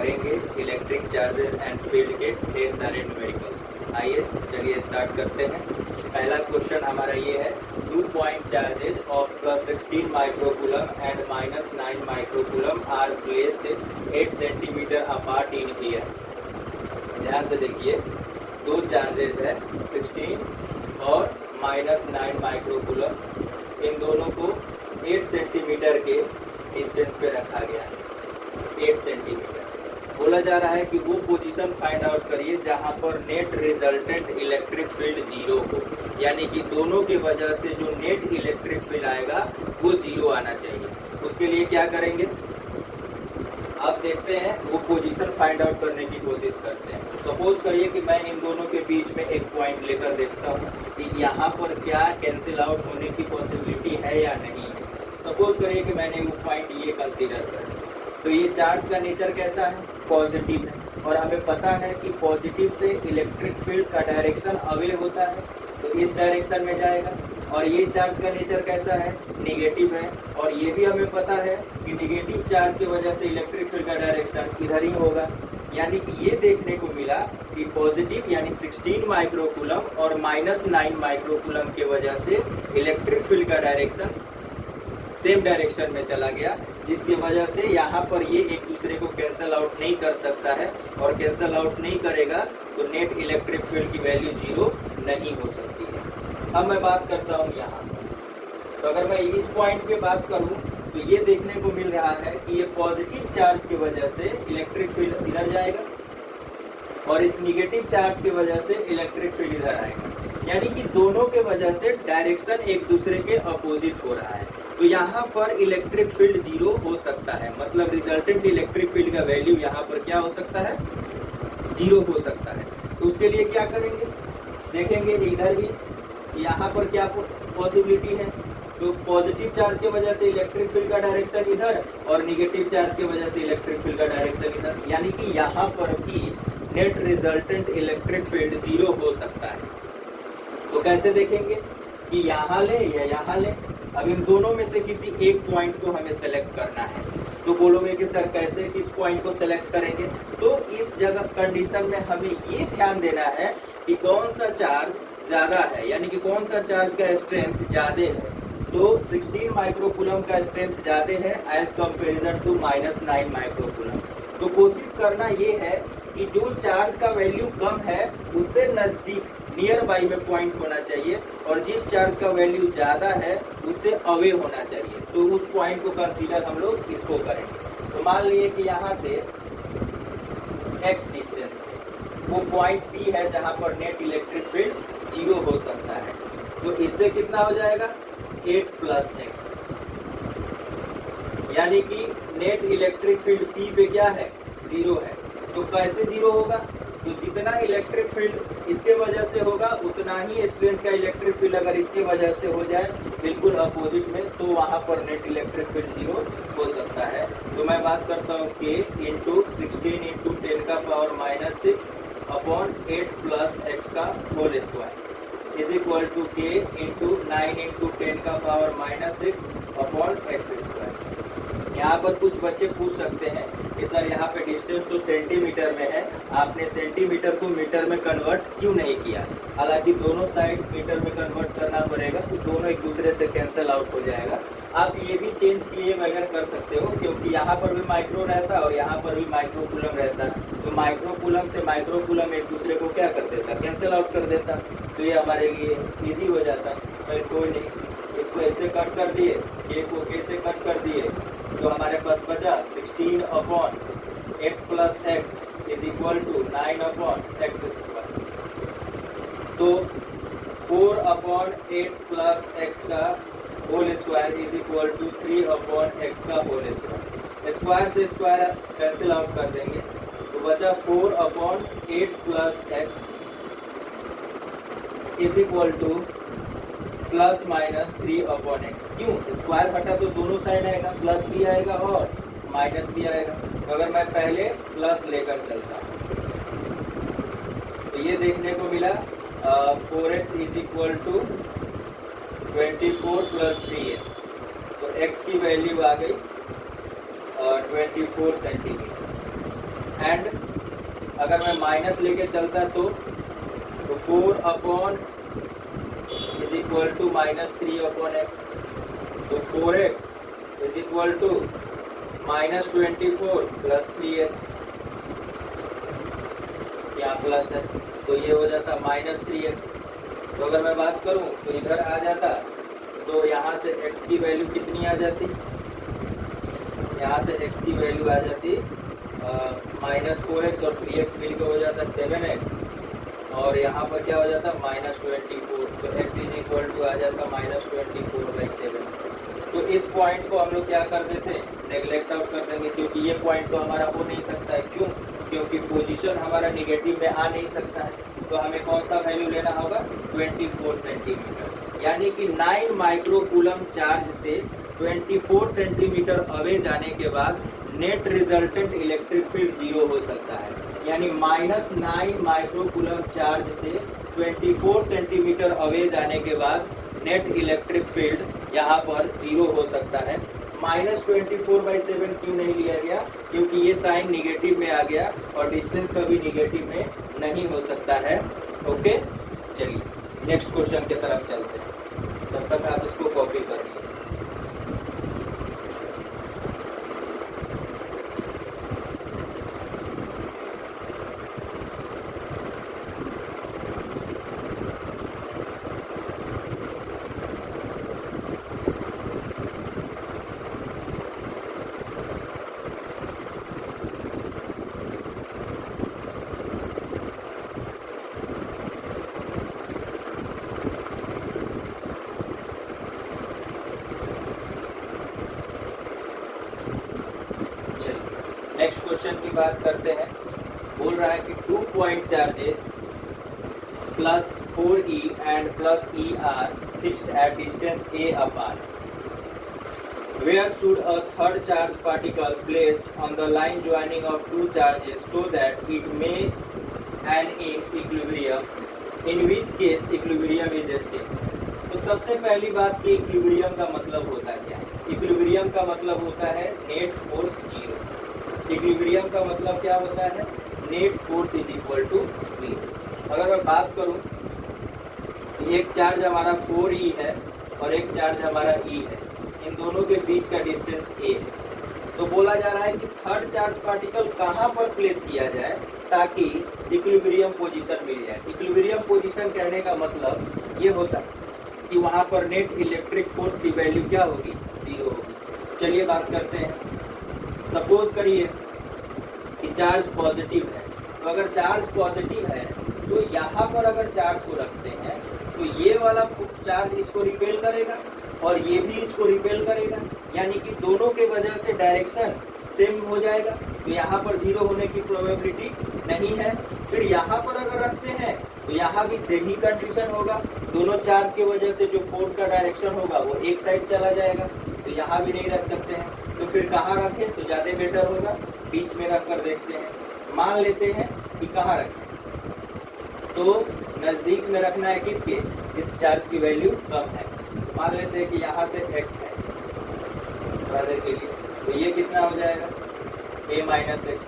भरेंगे electric charges and field के ढेर सारे न्यूमेरिकल्स। आइए चलिए स्टार्ट करते हैं। पहला क्वेश्चन हमारा ये है, 2 point charges of +16 microcoulomb and -9 microcoulomb are placed 8 centimetre apart in air. ध्यान से देखिए, दो चार्जेस है 16 और -9 माइक्रोकूलम, इन दोनों को 8 सेंटीमीटर के डिस्टेंस पे रखा गया है। 8 सेंटीमीटर बोला जा रहा है कि वो पोजीशन फाइंड आउट करिए जहां पर नेट रिजल्टेंट इलेक्ट्रिक फील्ड 0 हो, यानी कि दोनों की वजह से जो नेट इलेक्ट्रिक फील्ड आएगा वो 0 आना चाहिए। उसके लिए क्या करेंगे, आप देखते हैं वो पोजीशन फाइंड आउट करने की कोशिश करते हैं। तो सपोज करिए कि मैं इन दोनों के बीच में एक पॉइंट लेकर देखता हूँ कि यहाँ पर क्या कैंसिल आउट होने की पॉसिबिलिटी है या नहीं है। सपोज करिए कि मैंने वो पॉइंट ये कंसीडर कर, तो ये चार्ज का नेचर कैसा है, पॉजिटिव है, और हमें पता है कि पॉजिटिव से इलेक्ट्रिक फील्ड का डायरेक्शन अवे होता है, तो इस डायरेक्शन में जाएगा। और ये चार्ज का नेचर कैसा है, निगेटिव है, और ये भी हमें पता है कि निगेटिव चार्ज की वजह से इलेक्ट्रिक फील्ड का डायरेक्शन इधर ही होगा। यानी कि ये देखने को मिला कि पॉजिटिव यानी 16 माइक्रोकूलम और -9 माइक्रोकूलम की वजह से इलेक्ट्रिक फील्ड का डायरेक्शन सेम डायरेक्शन में चला गया, जिसकी वजह से यहाँ पर ये एक दूसरे को कैंसल आउट नहीं कर सकता है, और कैंसल आउट नहीं करेगा तो नेट इलेक्ट्रिक फील्ड की वैल्यू 0 नहीं हो सकती है। अब मैं बात करता हूँ यहाँ पर, तो अगर मैं इस पॉइंट पे बात करूँ तो ये देखने को मिल रहा है कि ये पॉजिटिव चार्ज की वजह से इलेक्ट्रिक फील्ड इधर जाएगा, और इस निगेटिव चार्ज की वजह से इलेक्ट्रिक फील्ड इधर आएगा, यानी कि दोनों के वजह से डायरेक्शन एक दूसरे के अपोजिट हो रहा है। तो यहाँ पर इलेक्ट्रिक फील्ड 0 हो सकता है, मतलब रिजल्टेंट इलेक्ट्रिक फील्ड का वैल्यू यहाँ पर क्या हो सकता है, 0 हो सकता है। तो उसके लिए क्या करेंगे, देखेंगे इधर भी यहाँ पर क्या पॉसिबिलिटी है, तो पॉजिटिव चार्ज की वजह से इलेक्ट्रिक फील्ड का डायरेक्शन इधर, और निगेटिव चार्ज की वजह से इलेक्ट्रिक फील्ड का डायरेक्शन इधर, यानी कि यहाँ पर भी नेट रिजल्टेंट इलेक्ट्रिक फील्ड 0 हो सकता है। तो कैसे देखेंगे कि यहाँ ले या यहाँ ले, अब इन दोनों में से किसी एक पॉइंट को हमें सेलेक्ट करना है। तो बोलोगे कि सर कैसे, किस पॉइंट को सेलेक्ट करेंगे, तो इस जगह कंडीशन में हमें ये ध्यान देना है कि कौन सा चार्ज ज़्यादा है, यानी कि कौन सा चार्ज का स्ट्रेंथ ज़्यादा है। तो 16 माइक्रोकूलम का स्ट्रेंथ ज़्यादा है एज कंपेरिजन टू -9 माइक्रोकूलम। तो कोशिश करना ये है कि जो चार्ज का वैल्यू कम है उससे नज़दीक नियर बाई में पॉइंट होना चाहिए, और जिस चार्ज का वैल्यू ज़्यादा है उससे अवे होना चाहिए। तो उस पॉइंट को कंसीडर हम लोग इसको करेंगे। तो मान लिए कि यहाँ से x डिस्टेंस है, वो पॉइंट P है जहाँ पर नेट इलेक्ट्रिक फील्ड 0 हो सकता है। तो इससे कितना हो जाएगा, 8 + x, यानी कि नेट इलेक्ट्रिक फील्ड P पे क्या है, 0 है। तो कैसे 0 होगा, तो जितना इलेक्ट्रिक फील्ड इसके वजह से होगा उतना ही स्ट्रेंथ का इलेक्ट्रिक फील्ड अगर इसके वजह से हो जाए बिल्कुल अपोजिट में, तो वहाँ पर नेट इलेक्ट्रिक फील्ड 0 हो सकता है। तो मैं बात करता हूँ k × 16 × 10 का पावर -6 अपॉन 8 + x का whole square is equal to k × 9 × 10 का पावर -6 अपॉन x स्क्वायर। यहाँ पर कुछ बच्चे पूछ सकते हैं कि सर यहाँ पे डिस्टेंस तो सेंटीमीटर में है, आपने सेंटीमीटर को मीटर में कन्वर्ट क्यों नहीं किया। हालांकि दोनों साइड मीटर में कन्वर्ट करना पड़ेगा, तो दोनों एक दूसरे से कैंसिल आउट हो जाएगा। आप ये भी चेंज किए बगैर कर सकते हो, क्योंकि यहाँ पर भी माइक्रो रहता और यहाँ पर भी माइक्रोकूलम रहता, तो माइक्रोकूलम से माइक्रोकूलम एक दूसरे को क्या कर देता, कैंसिल आउट कर देता, तो ये हमारे लिए ईजी हो जाता। फिर कोई नहीं, इसको ऐसे कट कर दिए, k को k से कट कर दिए, तो हमारे पास बचा 16 upon 8 + x is equal to 9 upon x square. तो 4 अपॉन 8 + x का whole square is equal to 3 upon x का होल स्क्वायर। स्क्वायर से स्क्वायर कैंसिल आउट कर देंगे, तो बचा 4 upon 8 + x is equal to ±3 upon x। क्यों, स्क्वायर हटा तो दोनों साइड आएगा, प्लस भी आएगा और माइनस भी आएगा। तो अगर मैं पहले प्लस लेकर चलता हूँ तो ये देखने को मिला 4x is equal to 24 + 3x। तो x की वैल्यू आ गई 24 सेंटीमीटर। एंड अगर मैं माइनस लेके चलता तो 4 upon is equal to -3 upon X, तो 4x is equal to -24 plus 3x, यहाँ प्लस है तो ये हो जाता -3x। तो अगर मैं बात करूँ तो इधर आ जाता तो यहाँ से x की वैल्यू कितनी आ जाती, यहाँ से x की वैल्यू आ जाती -4x और 3x मिलकर हो जाता 7x, और यहाँ पर क्या हो जाता -24, तो x इज इक्वल टू आ जाता -24/7। तो इस पॉइंट को हम लोग क्या कर देते हैं, नेग्लेक्ट आउट कर देंगे, क्योंकि ये पॉइंट तो हमारा हो नहीं सकता है। क्यों? क्योंकि पोजीशन हमारा निगेटिव में आ नहीं सकता है। तो हमें कौन सा वैल्यू लेना होगा, 24 सेंटीमीटर, यानी कि 9 माइक्रोकूलम चार्ज से 24 सेंटीमीटर अवे जाने के बाद नेट रिजल्टेंट इलेक्ट्रिक फील्ड 0 हो सकता है। यानी -9 माइक्रोकूलम चार्ज से 24 सेंटीमीटर अवे जाने के बाद नेट इलेक्ट्रिक फील्ड यहाँ पर 0 हो सकता है। -24/7 क्यों नहीं लिया गया, क्योंकि ये साइन निगेटिव में आ गया और डिस्टेंस कभी निगेटिव में नहीं हो सकता है। ओके, चलिए नेक्स्ट क्वेश्चन की तरफ चलते हैं, तब तक आप इसको कॉपी कर लीजिए। नेक्स्ट क्वेश्चन की बात करते हैं। बोल रहा है कि 2 point charges plus 4e and plus e are fixed at distance a apart. Where should a third charge particle placed on the line joining of two charges so that it may and in equilibrium, in which case equilibrium is established? तो सबसे पहली बात कि equilibrium का मतलब होता क्या है। इक्विलिब्रियम का मतलब होता है नेट फोर्स 0। इक्विलिब्रियम का मतलब क्या होता है, net force is equal to 0। अगर मैं बात करूं, एक चार्ज हमारा 4e है और एक चार्ज हमारा e है, इन दोनों के बीच का डिस्टेंस a है। तो बोला जा रहा है कि थर्ड चार्ज पार्टिकल कहाँ पर प्लेस किया जाए ताकि इक्विलिब्रियम पोजीशन मिल जाए। इक्विलिब्रियम पोजीशन कहने का मतलब ये होता है कि वहाँ पर नेट इलेक्ट्रिक फोर्स की वैल्यू क्या होगी, 0 होगी। चलिए बात करते हैं। सपोज करिए कि चार्ज पॉजिटिव है, तो अगर चार्ज पॉजिटिव है तो यहाँ पर अगर चार्ज को रखते हैं तो ये वाला चार्ज इसको रिपेल करेगा और ये भी इसको रिपेल करेगा, यानी कि दोनों के वजह से डायरेक्शन सेम हो जाएगा। तो यहाँ पर 0 होने की प्रोबेबिलिटी नहीं है। फिर यहाँ पर अगर रखते हैं तो यहाँ भी सेम ही कंडीशन होगा, दोनों चार्ज की वजह से जो फोर्स का डायरेक्शन होगा वो एक साइड चला जाएगा, तो यहाँ भी नहीं रख सकते हैं। तो फिर कहाँ रखें तो ज़्यादा बेटर होगा, बीच में रख कर देखते हैं। मान लेते हैं कि कहाँ रखें, तो नज़दीक में रखना है किसके, जिस चार्ज की वैल्यू कम है। मान लेते हैं कि यहाँ से x है ब्रदर के लिए, तो ये कितना हो जाएगा a - x,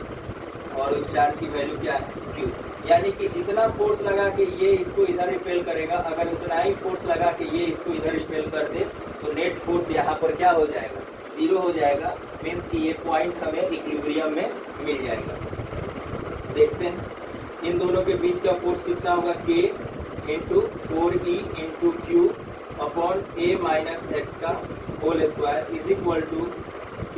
और उस चार्ज की वैल्यू क्या है q। यानी कि जितना फोर्स लगा के ये इसको इधर रिपेल करेगा, अगर उतना ही फोर्स लगा के ये इसको इधर रिपेल कर दे तो नेट फोर्स यहाँ पर क्या हो जाएगा, 0 हो जाएगा। मीन्स कि ये पॉइंट हमें इक्विलिब्रियम में मिल जाएगा। देखते हैं इन दोनों के बीच का फोर्स कितना होगा, k into 4e into Q upon a - x का whole square is equal to k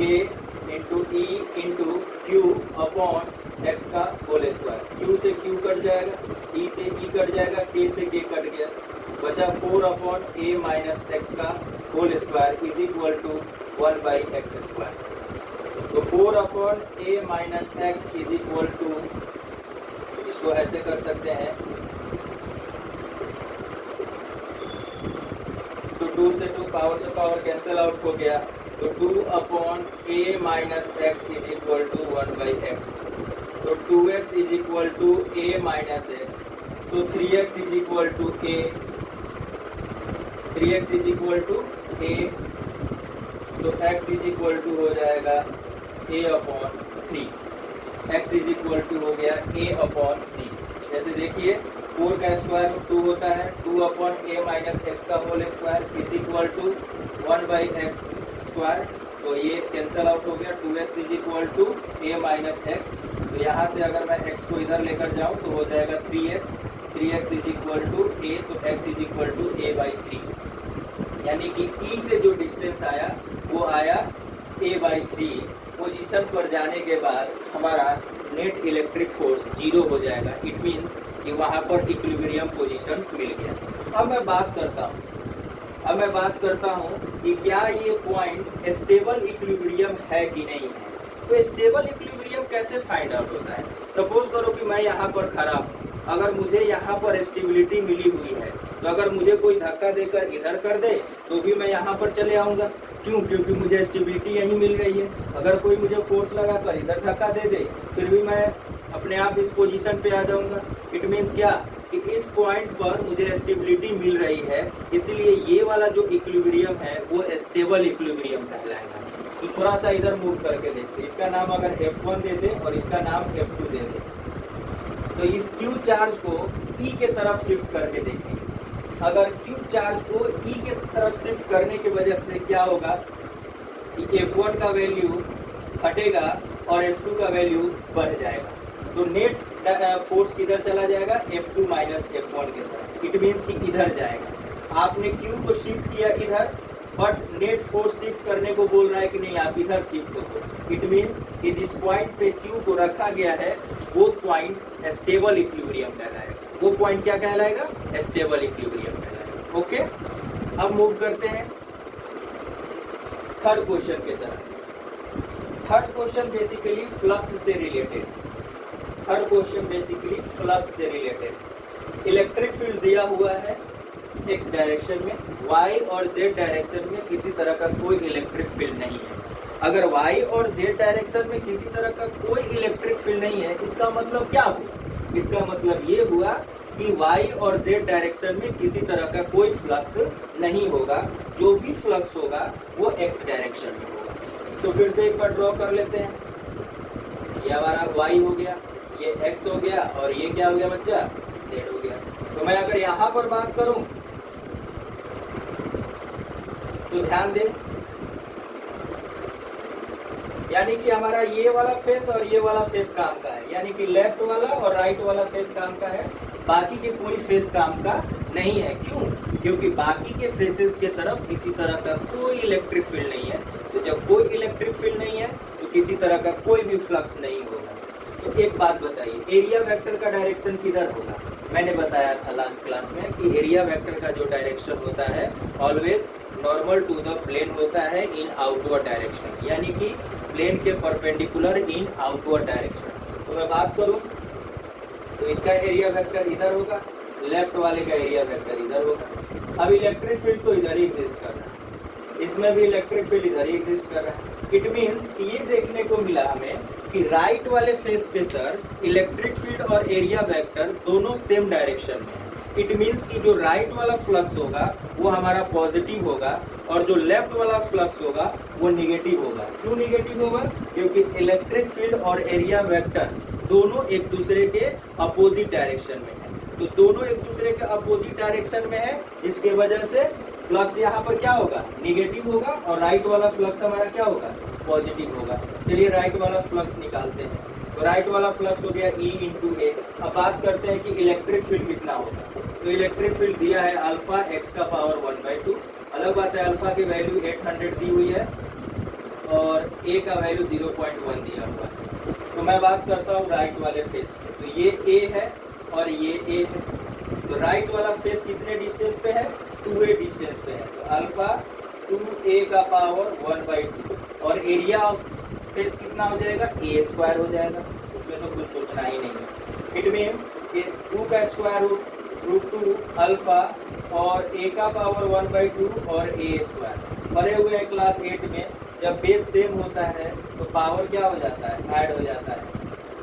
into e into Q upon x का होल स्क्वायर। q से q कट जाएगा, e से e कट जाएगा, k से k कट गया, बचा 4 upon a - x का whole square is equal to 1/x²। तो 4 upon a - x is equal to, इसको ऐसे कर सकते हैं, तो 2 से 2 पावर से पावर कैंसिल आउट हो गया, तो 2 upon a - x is equal to 1/x। तो 2x is equal to a - x, तो 3x is equal to a, 3x is equal to a, तो x इज इक्वल टू हो जाएगा a upon 3। x is equal to हो गया a/3। जैसे देखिए 4 का स्क्वायर रूट 2 होता है, 2/a माइनस एक्स का whole square is equal to 1/x square. तो ये कैंसल आउट हो गया, 2x is equal to a minus X. तो यहाँ से अगर मैं x को इधर लेकर जाऊँ तो हो जाएगा 3x, 3x is equal to a, तो x is equal to a/3। यानी कि e से जो डिस्टेंस आया वो आया a/3। पोजीशन पर जाने के बाद हमारा नेट इलेक्ट्रिक फोर्स 0 हो जाएगा। इट मीन्स कि वहाँ पर इक्विलिब्रियम पोजीशन मिल गया। अब मैं बात करता हूँ कि क्या ये पॉइंट स्टेबल इक्विलिब्रियम है कि नहीं है। तो स्टेबल इक्विलिब्रियम कैसे फाइंड आउट होता है। सपोज करो कि मैं यहाँ पर खड़ा हूँ, अगर मुझे यहाँ पर स्टेबिलिटी मिली हुई है तो अगर मुझे कोई धक्का देकर इधर कर दे तो भी मैं यहाँ पर चले आऊँगा। क्यों? क्योंकि मुझे स्टेबिलिटी यहीं मिल रही है। अगर कोई मुझे फोर्स लगाकर इधर धक्का दे दे फिर भी मैं अपने आप इस पोजीशन पे आ जाऊँगा। इट मीन्स क्या कि इस पॉइंट पर मुझे स्टेबिलिटी मिल रही है, इसलिए ये वाला जो इक्विलिब्रियम है वो स्टेबल इक्विलिब्रियम कहलाएगा। तो थोड़ा सा इधर मूव करके देखते हैं। इसका नाम अगर F1 दे दे और इसका नाम F2 दे दे तो इस Q चार्ज को E के तरफ शिफ्ट करके देखेंगे। अगर Q चार्ज को E के तरफ शिफ्ट करने की वजह से क्या होगा कि F1 का वैल्यू घटेगा और F2 का वैल्यू बढ़ जाएगा। तो नेट फोर्स किधर चला जाएगा, F2 माइनस F1 की तरफ। इट मीन्स कि इधर जाएगा। आपने Q को शिफ्ट किया इधर, बट नेट फोर्स शिफ्ट करने को बोल रहा है कि नहीं आप इधर शिफ्ट हो। इट मीन्स कि जिस पॉइंट पे Q को रखा गया है वो पॉइंट स्टेबल इक्विलिब्रियम कहलाएगा। वो पॉइंट क्या कहलाएगा, स्टेबल इक्विलिब्रियम कहलाएगा। ओके, अब मूव करते हैं थर्ड क्वेश्चन की तरफ। थर्ड क्वेश्चन बेसिकली फ्लक्स से रिलेटेड। इलेक्ट्रिक फील्ड दिया हुआ है x डायरेक्शन में, y और z डायरेक्शन में किसी तरह का कोई इलेक्ट्रिक फील्ड नहीं है। अगर y और z डायरेक्शन में किसी तरह का कोई इलेक्ट्रिक फील्ड नहीं है, इसका मतलब क्या हुआ? इसका मतलब ये हुआ कि y और z डायरेक्शन में किसी तरह का कोई फ्लक्स नहीं होगा। जो भी फ्लक्स होगा वो x डायरेक्शन में होगा। तो फिर से एक बार ड्रॉ कर लेते हैं। ये हमारा y हो गया, ये x हो गया और ये क्या हो गया बच्चा, z हो गया। तो मैं अगर यहाँ पर बात करूं तो ध्यान दें, यानी कि हमारा ये वाला फेस और ये वाला फेस काम का है, यानी कि लेफ्ट वाला और राइट वाला फेस काम का है, बाकी के कोई फेस काम का नहीं है। क्यों? क्योंकि बाकी के फेसेस के तरफ किसी तरह का कोई इलेक्ट्रिक फील्ड नहीं है। तो जब कोई इलेक्ट्रिक फील्ड नहीं है तो किसी तरह का कोई भी फ्लक्स नहीं होगा। तो एक बात बताइए, एरिया वेक्टर का डायरेक्शन किधर होगा? मैंने बताया था लास्ट क्लास में कि एरिया वेक्टर का जो डायरेक्शन होता है always normal to the plane होता है इन आउटवर्ड डायरेक्शन, यानी कि प्लेन के परपेंडिकुलर इन आउटवर्ड डायरेक्शन। तो मैं बात करूं तो इसका एरिया वेक्टर इधर होगा, लेफ्ट वाले का एरिया वेक्टर इधर होगा। अब इलेक्ट्रिक फील्ड तो इधर ही एग्जिस्ट कर रहा है, इसमें भी इलेक्ट्रिक फील्ड इधर ही एग्जिस्ट कर रहा है। इट मीन्स कि ये देखने को मिला हमें कि राइट वाले फेस पे सर इलेक्ट्रिक फील्ड और एरिया वेक्टर दोनों सेम डायरेक्शन में है। इट मीन्स कि जो राइट वाला फ्लक्स होगा वो हमारा पॉजिटिव होगा और जो लेफ्ट वाला फ्लक्स होगा वो निगेटिव होगा। क्यों निगेटिव होगा? क्योंकि इलेक्ट्रिक फील्ड और एरिया वेक्टर दोनों एक दूसरे के अपोजिट डायरेक्शन में है। तो दोनों एक दूसरे के अपोजिट डायरेक्शन में है, जिसके वजह से फ्लक्स यहाँ पर क्या होगा, निगेटिव होगा, और राइट वाला फ्लक्स हमारा क्या होगा, पॉजिटिव होगा। चलिए राइट वाला फ्लक्स निकालते हैं। तो राइट वाला फ्लक्स हो गया E इंटू ए। अब बात करते हैं कि इलेक्ट्रिक फील्ड कितना होगा। तो इलेक्ट्रिक फील्ड दिया है अल्फा x का पावर 1/2। अलग बात है अल्फा की वैल्यू 800 दी हुई है और a का वैल्यू 0.1 दिया हुआ है। तो मैं बात करता हूँ राइट वाले फेस पे। तो ये a है और ये a है। तो राइट वाला फेस कितने डिस्टेंस पे है, 2a डिस्टेंस पे है। तो अल्फा 2a का पावर 1/2 और एरिया ऑफ फेस कितना हो जाएगा, a² हो जाएगा। इसमें तो कुछ सोचना ही नहीं है। इट मीन्स कि 2 का स्क्वायर रूट 2 अल्फा और a का पावर 1/2 और a²। पढ़े हुए हैं क्लास 8 में, जब बेस सेम होता है तो पावर क्या हो जाता है, ऐड हो जाता है।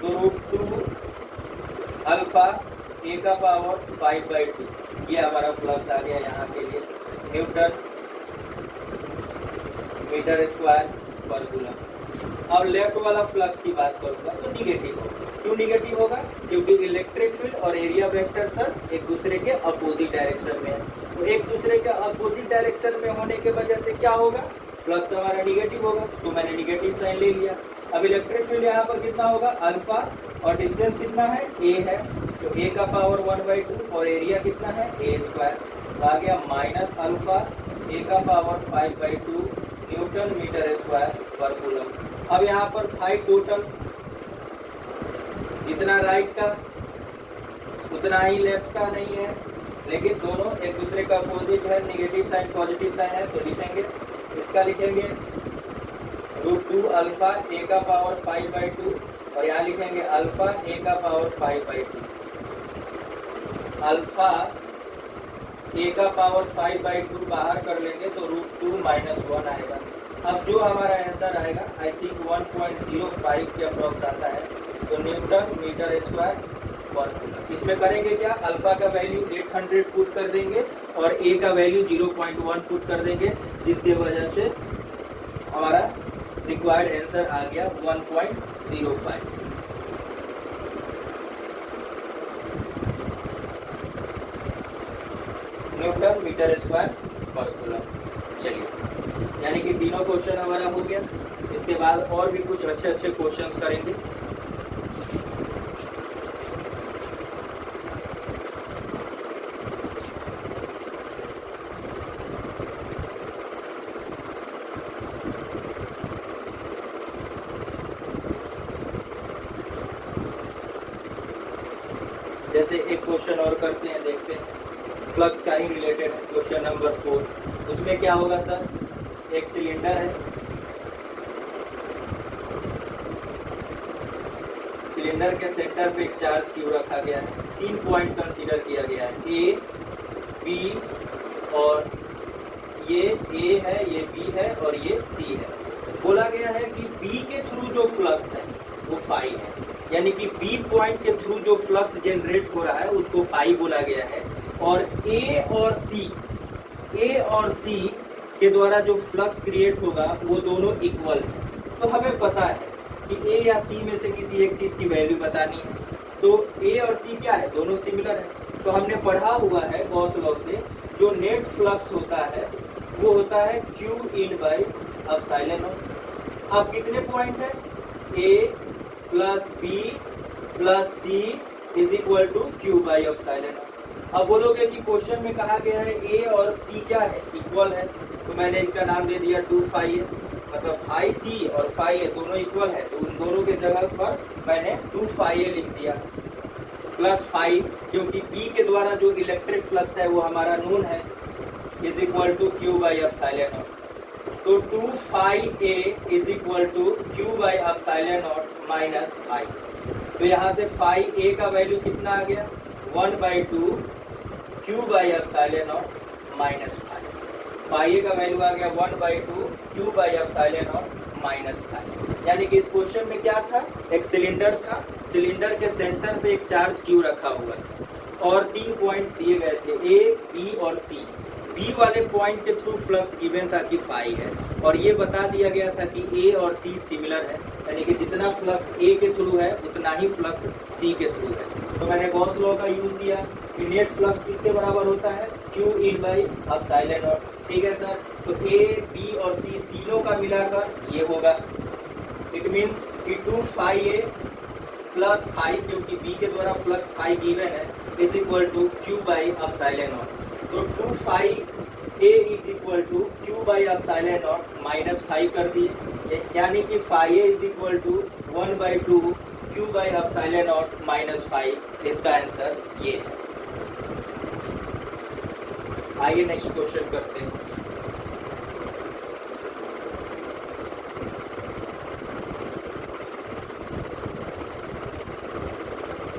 तो रूट 2 अल्फा a का पावर 5/2। ये हमारा फ्लक्स आ गया यहाँ के लिए, न्यूटन मीटर स्क्वायर पर कूलम। अब लेफ्ट वाला फ्लक्स की बात करूंगा तो निगेटिव होगा। क्यों निगेटिव होगा? क्योंकि इलेक्ट्रिक फील्ड और एरिया वेक्टर सर एक दूसरे के अपोजिट डायरेक्शन में है। तो एक दूसरे के अपोजिट डायरेक्शन में होने के वजह से क्या होगा? फ्लक्स हमारा निगेटिव होगा। तो मैंने निगेटिव साइन ले लिया। अब इलेक्ट्रिक फील्ड यहाँ पर कितना होगा? अल्फा, और डिस्टेंस कितना है? ए है। तो ए का पावर 1/2 और एरिया कितना है? ए स्क्वायर। तो आ गया माइनस अल्फा ए का पावर 5/2 न्यूटन मीटर स्क्वायर पर कूलम। अब यहाँ पर 5 टोटल, जितना राइट का उतना ही लेफ्ट का नहीं है, लेकिन दोनों एक दूसरे का अपोजिट है। नेगेटिव साइन पॉजिटिव साइन है तो लिखेंगे, इसका लिखेंगे √2 अल्फा ए का पावर 5/2 और यहाँ लिखेंगे अल्फा ए का पावर 5/2। अल्फा ए का पावर 5/2 बाहर कर लेंगे तो √2 - 1 आएगा। अब जो हमारा आंसर आएगा आई थिंक 1.05 के अप्रॉक्स आता है, तो न्यूटन मीटर स्क्वायर पर कूलम। इसमें करेंगे क्या? अल्फा का वैल्यू 800 पुट कर देंगे और ए का वैल्यू 0.1 पुट कर देंगे, जिसके वजह से हमारा रिक्वायर्ड आंसर आ गया 1.05। न्यूटन मीटर स्क्वायर पर कूलम। चलिए, यानी कि तीनों क्वेश्चन हमारा हो गया। इसके बाद और भी कुछ अच्छे अच्छे क्वेश्चंस करेंगे। जैसे एक क्वेश्चन और करते हैं, देखते हैं। फ्लक्स का ही रिलेटेड है, क्वेश्चन नंबर 4। उसमें क्या होगा सर? एक सिलेंडर है, सिलेंडर के सेंटर पे एक चार्ज क्यू रखा गया है। 3 पॉइंट कंसीडर किया गया है, ए, बी और ये ए है, ये बी है और ये सी है। बोला गया है कि बी के थ्रू जो फ्लक्स है वो फाई है, यानी कि बी पॉइंट के थ्रू जो फ्लक्स जनरेट हो रहा है उसको फाई बोला गया है। और ए और सी के द्वारा जो फ्लक्स क्रिएट होगा वो दोनों इक्वल है। तो हमें पता है कि ए या सी में से किसी एक चीज़ की वैल्यू बतानी है। तो ए और सी क्या है? दोनों सिमिलर है। तो हमने पढ़ा हुआ है गॉस लॉ से, जो नेट फ्लक्स होता है वो होता है Q in by epsilon naught. अब कितने पॉइंट है? A plus B plus C is equal to Q by epsilon naught. अब बोलोगे कि क्वेश्चन में कहा गया है ए और सी क्या है? इक्वल है। तो मैंने इसका नाम दे दिया 2 फाई ए, मतलब फाई सी और फाई ए दोनों इक्वल है, तो उन दोनों के जगह पर मैंने 2 फाई ए लिख दिया प्लस फाई, क्योंकि बी के द्वारा जो इलेक्ट्रिक फ्लक्स है वो हमारा नोन है, is equal to Q by epsilon naught. तो 2 phi A is equal to Q by epsilon naught minus phi. तो यहाँ से फाई ए का वैल्यू कितना आ गया? 1/2 Q by epsilon naught minus phi. Phi A का वैल्यू आ गया 1/2 Q by epsilon naught minus phi. यानी कि इस क्वेश्चन में क्या था? एक सिलेंडर था, सिलेंडर के सेंटर पे एक चार्ज Q रखा हुआ है और 3 पॉइंट दिए गए थे, ए, बी और सी। बी वाले पॉइंट के थ्रू फ्लक्स गिवन था कि फाई है, और ये बता दिया गया था कि ए और सी सिमिलर है, यानी कि जितना फ्लक्स ए के थ्रू है उतना ही फ्लक्स सी के थ्रू है। तो मैंने गॉस लॉ का यूज किया कि नेट फ्लक्स किसके बराबर होता है? Q in by epsilon not. ठीक है सर, तो ए, बी और सी तीनों का मिलाकर ये होगा। इट मीन्स कि 2 फाई ए प्लस फाई, क्योंकि बी के द्वारा फ्लक्स फाई गिवन है, is equal to Q by epsilon naught. तो 2 phi A is equal to Q by epsilon naught minus phi कर दिए, यानी कि phi A is equal to 1/2 Q by epsilon naught minus phi. इसका answer ये है। आइए नेक्स्ट क्वेश्चन करते हैं।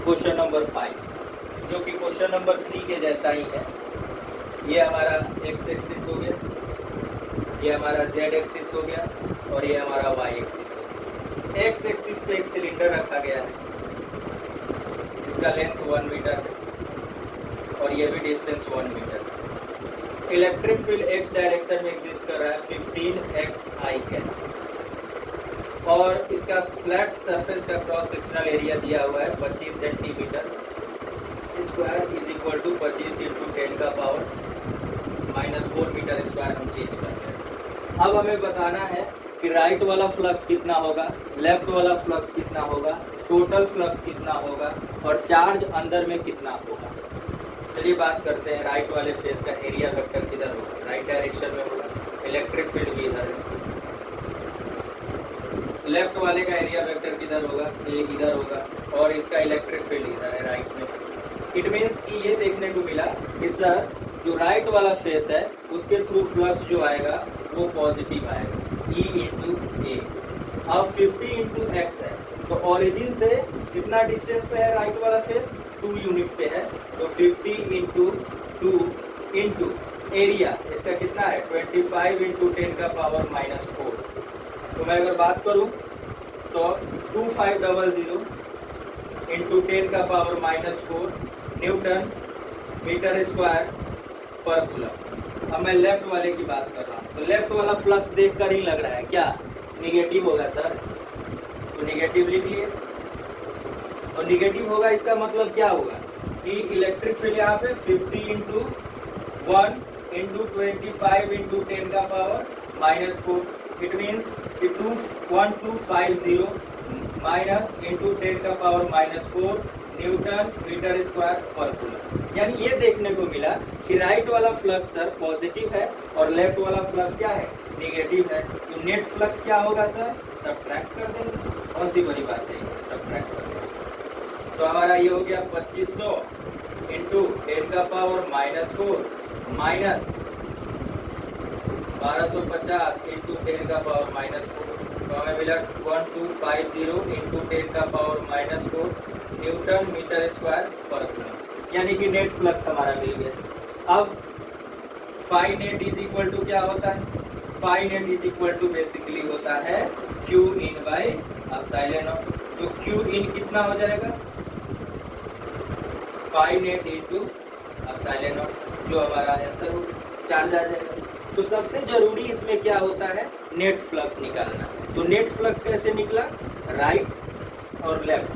क्वेश्चन नंबर 5, जो कि क्वेश्चन नंबर 3 के जैसा ही है। ये हमारा एक्स एक्सिस हो गया, ये हमारा जेड एक्सिस हो गया और ये हमारा वाई एक्सिस हो गया। एक्स एक्सिस पे एक सिलेंडर रखा गया है, इसका लेंथ 1 मीटर है और ये भी डिस्टेंस 1 मीटर है। इलेक्ट्रिक फील्ड एक्स डायरेक्शन में एग्जिस्ट कर रहा है 15 x i कैप। और इसका फ्लैट सरफेस का क्रॉस सेक्शनल एरिया दिया हुआ है 25 centimetre square is equal to 25 into 10 का पावर -4 मीटर स्क्वायर हम चेंज कर रहे हैं। अब हमें बताना है कि राइट वाला फ्लक्स कितना होगा, लेफ्ट वाला फ्लक्स कितना होगा, टोटल फ्लक्स कितना होगा और चार्ज अंदर में कितना होगा। चलिए बात करते हैं राइट वाले फेस का एरिया वेक्टर किधर होगा, राइट डायरेक्शन में होगा, इलेक्ट्रिक फील्ड भी इधर है। लेफ्ट वाले का एरिया वेक्टर किधर होगा, ये इधर होगा और इसका इलेक्ट्रिक फील्ड इधर है राइट में। इट मीन्स कि ये देखने को मिला कि सर जो राइट वाला फेस है उसके थ्रू फ्लक्स जो आएगा वो पॉजिटिव आएगा, E इंटू ए। अब 50 इंटू एक्स है तो ओरिजिन से कितना डिस्टेंस पे है राइट वाला फेस, 2 यूनिट पे है, तो 50 इंटू 2 इंटू एरिया इसका कितना है 25 इंटू 10 का पावर -4। तो मैं अगर बात करूं 2500 इंटू 10 का पावर -4 न्यूटन मीटर स्क्वायर पर कूलम। अब मैं लेफ्ट वाले की बात कर रहा हूँ, तो लेफ्ट वाला फ्लक्स देखकर ही लग रहा है क्या निगेटिव होगा सर, तो निगेटिव लिख लिए। और निगेटिव होगा इसका मतलब क्या होगा कि इलेक्ट्रिक फील्ड यहाँ पे 50 इंटू 1 इंटू 25 इंटू 10 का पावर -4। इट मीन्स कि 1250 माइनस इंटू 10 का पावर -4 न्यूटन मीटर स्क्वायर पर कूलम। यानी ये देखने को मिला कि राइट वाला फ्लक्स सर पॉजिटिव है और लेफ्ट वाला फ्लक्स क्या है निगेटिव है। तो नेट फ्लक्स क्या होगा सर, सब्ट्रैक्ट कर देंगे, कौन सी बड़ी बात है इसमें सब्ट्रैक्ट कर देंगे। तो हमारा ये हो गया 2500 इंटू 10 का पावर -4 माइनस 1250 इंटू 10 का पावर -4, तो हमें मिला 1250 इंटू 10 का पावर -4 न्यूटन मीटर स्क्वायर पर कूलम। यानी कि नेट फ्लक्स हमारा मिल गया। अब phi net is equal to क्या होता है, phi net is equal to basically होता है Q in by epsilon naught. तो Q इन कितना हो जाएगा, phi net into epsilon naught, जो हमारा आंसर हो चार्ज आ जाएगा। तो सबसे जरूरी इसमें क्या होता है नेट फ्लक्स निकालना। तो नेट फ्लक्स कैसे निकला, राइट और लेफ्ट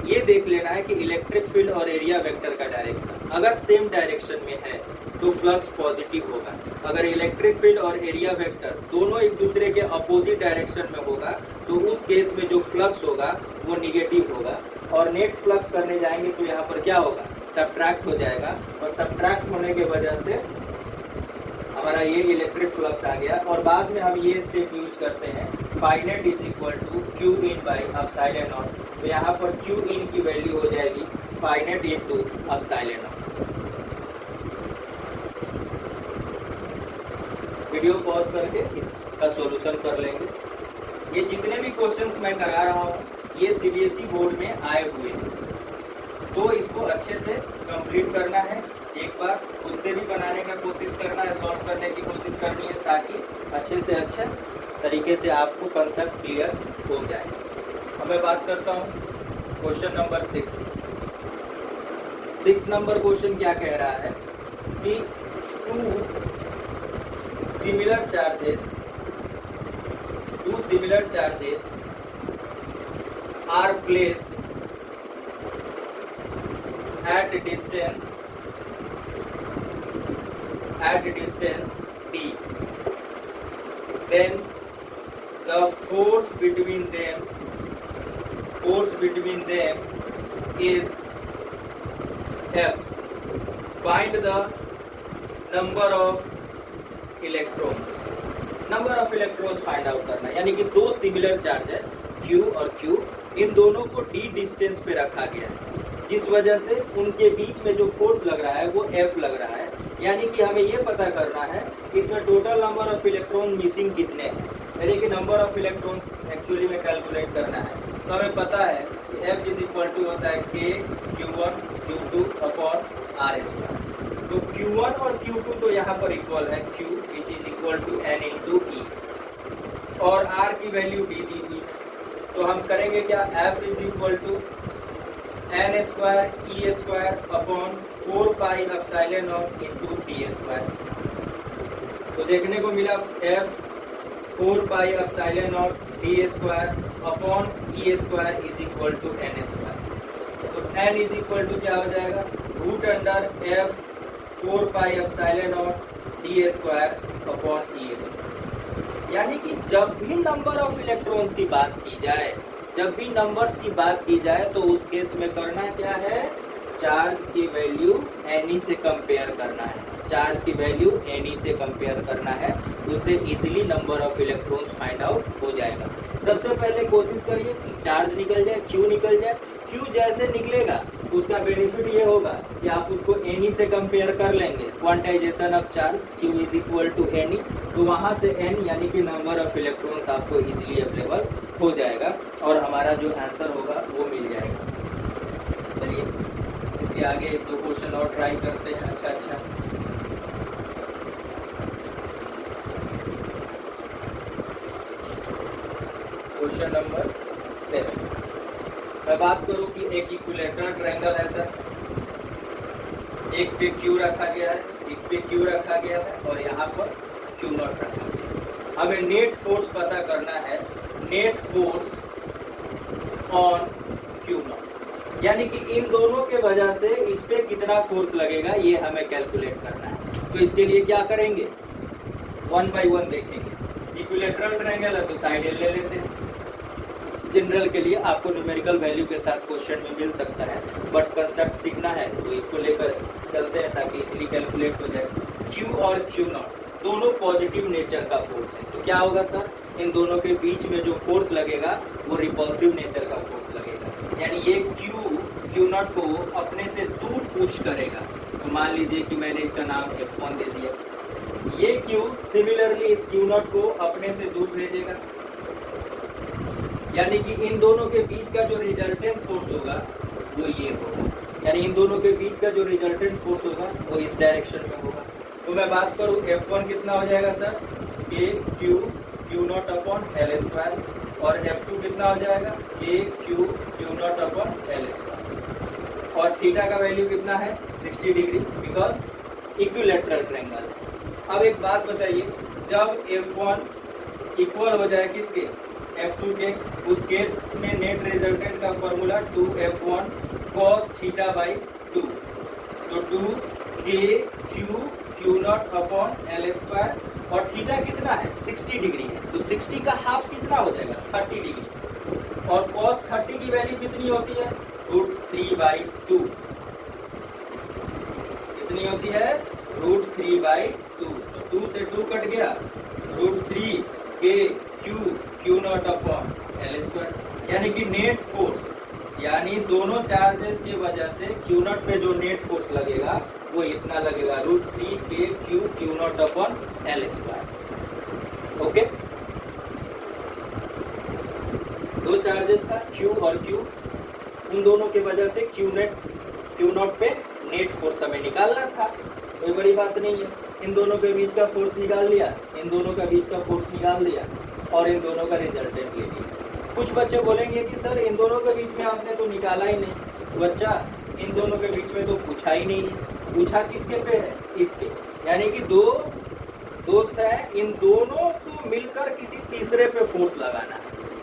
ये देख लेना है कि इलेक्ट्रिक फील्ड और एरिया वेक्टर का डायरेक्शन अगर सेम डायरेक्शन में है तो फ्लक्स पॉजिटिव होगा। अगर इलेक्ट्रिक फील्ड और एरिया वेक्टर दोनों एक दूसरे के अपोजिट डायरेक्शन में होगा तो उस केस में जो फ्लक्स होगा वो निगेटिव होगा। और नेट फ्लक्स करने जाएंगे तो यहाँ पर क्या होगा, सब्ट्रैक्ट हो जाएगा और सब्ट्रैक्ट होने की वजह से हमारा ये इलेक्ट्रिक फ्लक्स आ गया। और बाद में हम ये स्टेप यूज करते हैं phi net is equal to Q in by epsilon naught. तो यहाँ पर Q इन की वैल्यू हो जाएगी phi net into epsilon naught. Video pause करके इसका सॉल्यूशन कर लेंगे। ये जितने भी क्वेश्चंस मैं करा रहा हूँ ये CBSE बोर्ड में आए हुए हैं, तो इसको अच्छे से कंप्लीट करना है। एक बार खुद से भी बनाने का कोशिश करना है, सॉल्व करने की कोशिश करनी है ताकि अच्छे से अच्छे तरीके से आपको कंसेप्ट क्लियर हो जाए। अब मैं बात करता हूँ क्वेश्चन नंबर 6। 6 नंबर क्वेश्चन क्या कह रहा है कि two similar charges are placed at distance d, then the force between them is F. Find the number of electrons find out करना है। यानी कि दो सिमिलर चार्ज है Q और Q, इन दोनों को d डिस्टेंस पे रखा गया है जिस वजह से उनके बीच में जो फोर्स लग रहा है वो F लग रहा है। यानी कि हमें ये पता करना है कि इसमें total number of electron missing कितने हैं, यानी कि नंबर ऑफ इलेक्ट्रॉन्स एक्चुअली में कैलकुलेट करना है। तो हमें पता है कि F इज इक्वल टू होता है K Q1 Q2 upon R square. तो Q1 और Q2 तो यहाँ पर इक्वल है Q which is equal to N into E और R की वैल्यू D दी हुई है। तो हम करेंगे क्या, F is equal to N square E square upon 4 pi epsilon naught into D square. तो देखने को मिला F 4 pi epsilon naught D square upon E square is equal to N square. तो n इज इक्वल टू क्या हो जाएगा, root under f 4 pi epsilon naught D square upon E square. यानी कि जब भी नंबर ऑफ इलेक्ट्रॉन्स की बात की जाए, जब भी नंबर्स की बात की जाए तो उस केस में करना क्या है, चार्ज की वैल्यू एनी से कंपेयर करना है, चार्ज की वैल्यू एनी से कंपेयर करना है, उससे easily number of electrons find out हो जाएगा। सबसे पहले कोशिश करिए कि चार्ज निकल जाए, क्यू निकल जाए। क्यू जैसे निकलेगा उसका बेनिफिट ये होगा कि आप उसको एनी से कंपेयर कर लेंगे, quantization of charge Q is equal to N E, तो वहाँ से एन यानी कि नंबर ऑफ इलेक्ट्रॉन्स आपको इजीली अवेलेबल हो जाएगा और हमारा जो आंसर होगा वो मिल जाएगा। चलिए इसके आगे एक दो क्वेश्चन और ट्राई करते हैं। अच्छा क्वेश्चन नंबर 7, मैं बात करूं कि एक इक्विलेटरल ट्रायंगल है सर, एक पे क्यू रखा गया है, एक पे क्यू रखा गया है और यहाँ पर क्यू नॉट रखा गया है। हमें नेट फोर्स पता करना है, net force on Q not, यानी कि इन दोनों के वजह से इस पे कितना फोर्स लगेगा ये हमें कैलकुलेट करना है। तो इसके लिए क्या करेंगे, 1 बाई 1 देखेंगे। इक्विलेटरल ट्रायंगल है तो साइड एल ले लेते हैं। जनरल के लिए आपको न्यूमेरिकल वैल्यू के साथ क्वेश्चन में मिल सकता है, बट कंसेप्ट सीखना है तो इसको लेकर चलते हैं ताकि इजीली कैलकुलेट हो जाए। क्यू और क्यू नॉट दोनों पॉजिटिव नेचर का फोर्स है, तो क्या होगा सर, इन दोनों के बीच में जो फोर्स लगेगा वो रिपल्सिव नेचर का फोर्स लगेगा, यानी ये क्यू नॉट को अपने से दूर पुश करेगा। तो मान लीजिए कि मैंने इसका नाम F1 दे दिया, ये क्यू सिमिलरली इस क्यू नॉट को अपने से दूर भेजेगा, यानी कि इन दोनों के बीच का जो रिजल्टेंट फोर्स होगा वो ये होगा, यानी इन दोनों के बीच का जो रिजल्टेंट फोर्स होगा वो इस डायरेक्शन में होगा। तो मैं बात करूँ F1 कितना हो जाएगा सर, के Q not upon L square, और F2 कितना हो जाएगा, के Q not upon L square, और थीटा का वैल्यू कितना है 60 डिग्री, बिकॉज इक्विलेटरल ट्रायंगल। अब एक बात बताइए, जब F1 इक्वल हो जाए किसके, F2 के, उस केस में नेट रिजल्टेंट का formula 2F1 cos theta by 2, तो 2 के Q not upon L square, और थीटा कितना है 60 डिग्री है, तो 60 का हाफ कितना हो जाएगा 30 डिग्री, और cos 30 की वैल्यू कितनी होती है √3/2, कितनी होती है √3/2, तो 2 से 2 कट गया, √3 के Q not upon L square, यानी कि नेट फोर्स, यानी दोनों चार्जेस की वजह से क्यू नॉट पे जो नेट फोर्स लगेगा वो इतना लगेगा √3 के Q not upon L square. Okay, दो चार्जेस था क्यू और क्यू, उन दोनों के वजह से क्यू नॉट पे नेट फोर्स हमें निकालना था, कोई बड़ी बात नहीं है। इन दोनों के बीच का फोर्स निकाल लिया, इन दोनों का बीच का फोर्स निकाल दिया और इन दोनों का रिजल्टेंट ले लिया। कुछ बच्चे बोलेंगे कि सर इन दोनों के बीच में आपने तो निकाला ही नहीं, तो बच्चा इन दोनों के बीच में तो पूछा ही नहीं है, पूछा किसके पे है, इस पे, यानी कि दो दोस्त हैं, इन दोनों को मिलकर किसी तीसरे पे फोर्स लगाना है,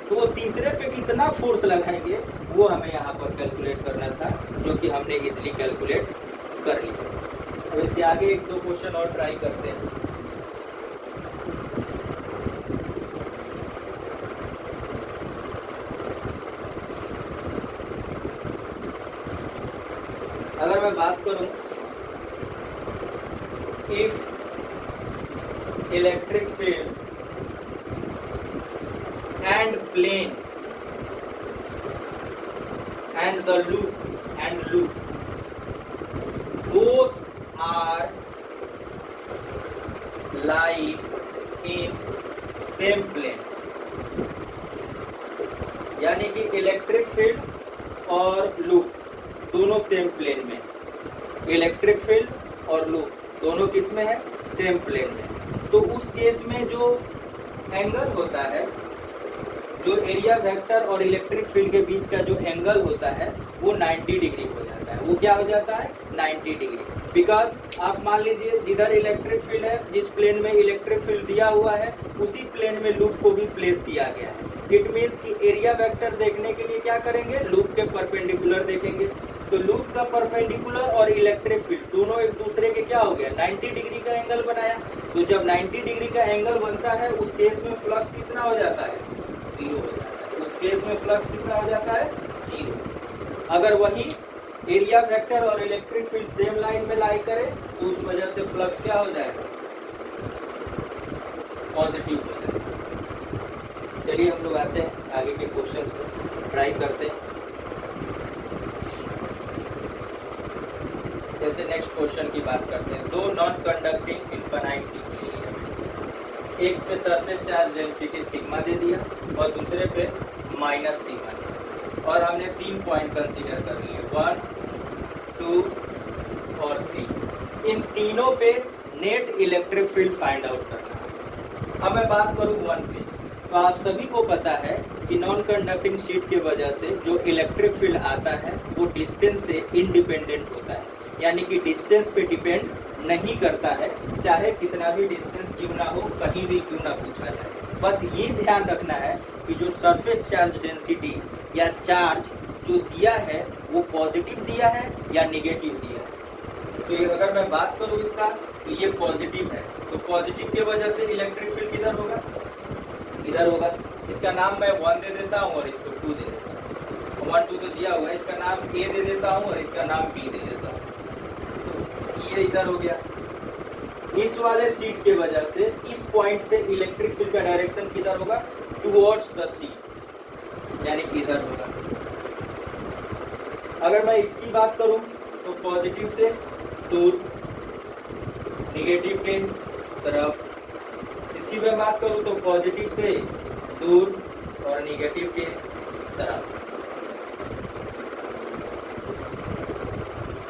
तो वो तीसरे पे कितना फोर्स लगाएंगे वो हमें यहाँ पर कैलकुलेट करना था, जो कि हमने इजिली कैलकुलेट कर लिया। तो इसके आगे एक दो क्वेश्चन और ट्राई करते हैं। अगर मैं बात करूं, if electric field and plane and the loop both are lie in same plane, यानी कि इलेक्ट्रिक फील्ड और लूप दोनों सेम प्लेन में, इलेक्ट्रिक फील्ड और लूप दोनों किस में है, सेम प्लेन में। तो उस केस में जो एंगल होता है, जो एरिया वेक्टर और इलेक्ट्रिक फील्ड के बीच का जो एंगल होता है वो 90 डिग्री हो जाता है। वो क्या हो जाता है? 90 डिग्री। बिकॉज आप मान लीजिए जिधर इलेक्ट्रिक फील्ड है, जिस प्लेन में इलेक्ट्रिक फील्ड दिया हुआ है, उसी प्लेन में लूप को भी प्लेस किया गया है। इट मीन्स कि एरिया वेक्टर देखने के लिए क्या करेंगे? लूप के परपेंडिकुलर देखेंगे। तो लूप का परपेंडिकुलर और इलेक्ट्रिक फील्ड दोनों एक दूसरे के क्या हो गया? 90 डिग्री का एंगल बनाया। तो जब 90 डिग्री का एंगल बनता है, उस केस में फ्लक्स कितना हो जाता है? 0 हो जाता है। उस केस में फ्लक्स कितना हो जाता है? 0। अगर वही एरिया वेक्टर और इलेक्ट्रिक फील्ड सेम लाइन में लाई करे तो उस वजह से फ्लक्स क्या हो जाएगा? पॉजिटिव हो जाएगा। चलिए हम लोग आते हैं आगे के क्वेश्चंस पर, ट्राई करते हैं। जैसे नेक्स्ट क्वेश्चन की बात करते हैं। दो नॉन कंडक्टिंग इनफाइनाइट शीट ले लिया। एक पे सरफेस चार्ज डेंसिटी सिग्मा दे दिया और दूसरे पे माइनस सिग्मा दे दिया, और हमने 3 पॉइंट कंसीडर कर लिए, 1, 2 और 3। इन तीनों पे net electric field find out करना है। अब मैं बात करूँ 1 पे, तो आप सभी को पता है कि नॉन कंडक्टिंग शीट की वजह से जो इलेक्ट्रिक फील्ड आता है वो डिस्टेंस से इंडिपेंडेंट होता है, यानी कि डिस्टेंस पे डिपेंड नहीं करता है, चाहे कितना भी डिस्टेंस क्यों ना हो, कहीं भी क्यों ना पूछा जाए। बस ये ध्यान रखना है कि जो सरफेस चार्ज डेंसिटी या चार्ज जो दिया है वो पॉजिटिव दिया है या निगेटिव दिया है। तो ये अगर मैं बात करूँ इसका, तो ये पॉजिटिव है, तो पॉजिटिव की वजह से इलेक्ट्रिक फील्ड किधर होगा? इधर होगा। इसका नाम मैं 1 दे देता हूँ और इसको 2 दे देता हूँ। 1, 2 तो दिया हुआ है, इसका नाम A दे देता हूँ और इसका नाम B दे देता हूँ। तो ये इधर हो गया। इस वाले शीट के वजह से इस पॉइंट पे इलेक्ट्रिक फील्ड का डायरेक्शन किधर होगा? टुवर्ड्स द शीट, यानी इधर होगा। अगर मैं इसकी बात करूं तो पॉजिटिव से दूर, निगेटिव के तरफ। इसकी मैं बात करूं तो पॉजिटिव से दूर और निगेटिव के तरफ।